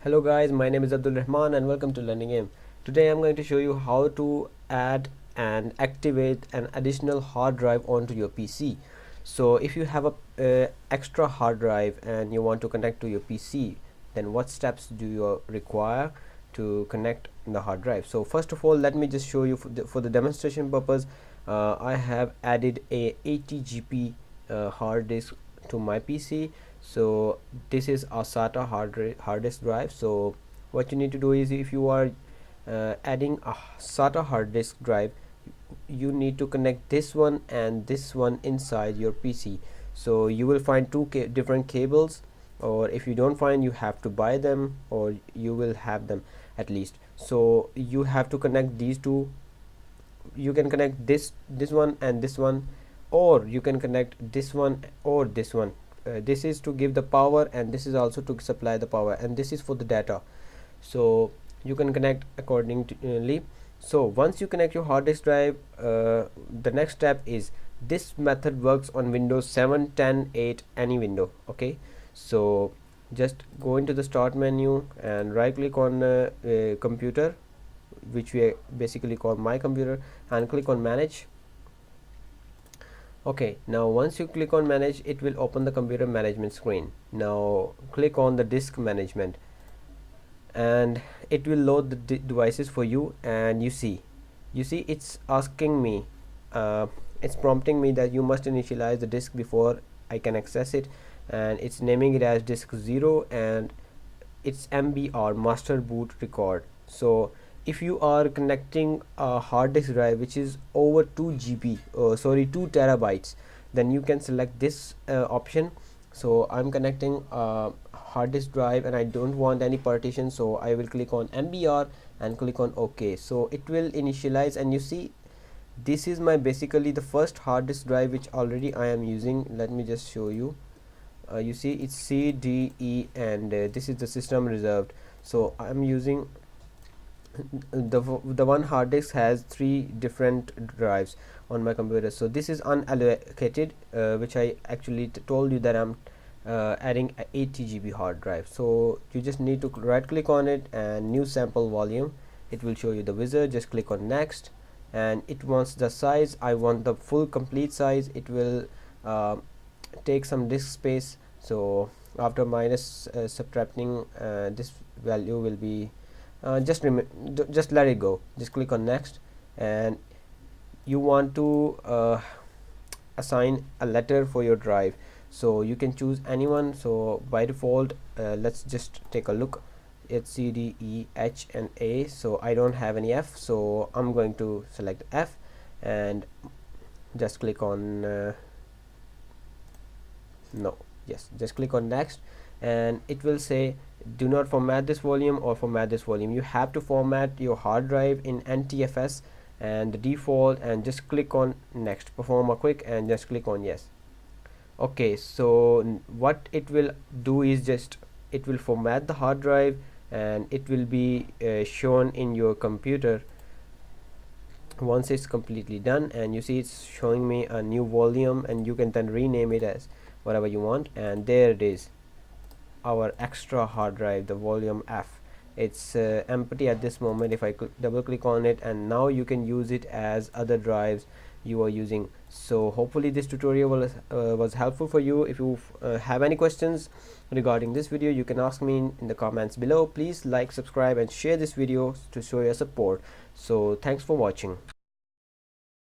Hello guys, my name is Abdul Rahman and welcome to Learning Aim. Today I'm going to show you how to add and activate an additional hard drive onto your PC. So if you have a extra hard drive and you want to connect to your PC, then what steps do you require to connect the hard drive? So first of all, let me just show you for the demonstration purpose. I have added a 80 GB hard disk to my PC. So this is a SATA hard disk drive. So what you need to do is, if you are adding a SATA hard disk drive, you need to connect this one and this one inside your PC. So you will find two different cables, or if you don't find, you have to buy them, or you will have them at least. So you have to connect these two. You can connect this one and this one, or you can connect this one or this one. This is to give the power, and this is also to supply the power, and this is for the data. So you can connect accordingly. So once you connect your hard disk drive, the next step is, this method works on Windows 7, 10, 8, any window. Okay, so just go into the start menu and right click on computer, which we basically call my computer, and click on manage. Okay, now once you click on manage, it will open the computer management screen. Now click on the disk management and it will load the devices for you, and you see it's asking me, it's prompting me that you must initialize the disk before I can access it, and it's naming it as disk 0, and it's MBR, master boot record. So if you are connecting a hard disk drive which is over 2 terabytes, then you can select this option. So I'm connecting a hard disk drive and I don't want any partition, so I will click on MBR and click on OK. So it will initialize, and you see this is my basically the first hard disk drive which already I am using. Let me just show you. You see it's C, D, E, and this is the system reserved. So I'm using the one hard disk has 3 different drives on my computer. So this is unallocated, which I actually told you that I'm adding a 80 GB hard drive. So you just need to right click on it and new sample volume. It will show you the wizard. Just click on next, and it wants the size. I want the full complete size. It will take some disk space. So after minus subtracting, this value will be just let it go. Just click on next, and you want to assign a letter for your drive, so you can choose anyone. So by default, let's just take a look. It's C, D, E, H, and A. So I don't have any F, so I'm going to select F and just click on just click on next, and it will say do not format this volume or format this volume. You have to format your hard drive in NTFS and the default, and just click on next, perform a quick, and just click on yes. Okay, so what it will do is just it will format the hard drive, and it will be shown in your computer once it's completely done. And you see it's showing me a new volume, and you can then rename it as whatever you want. And there it is, our extra hard drive, the volume F. It's empty at this moment. If I double click on it, and now you can use it as other drives you are using. So hopefully this tutorial was helpful for you. If you have any questions regarding this video, you can ask me in the comments below. Please like, subscribe, and share this video to show your support. So thanks for watching.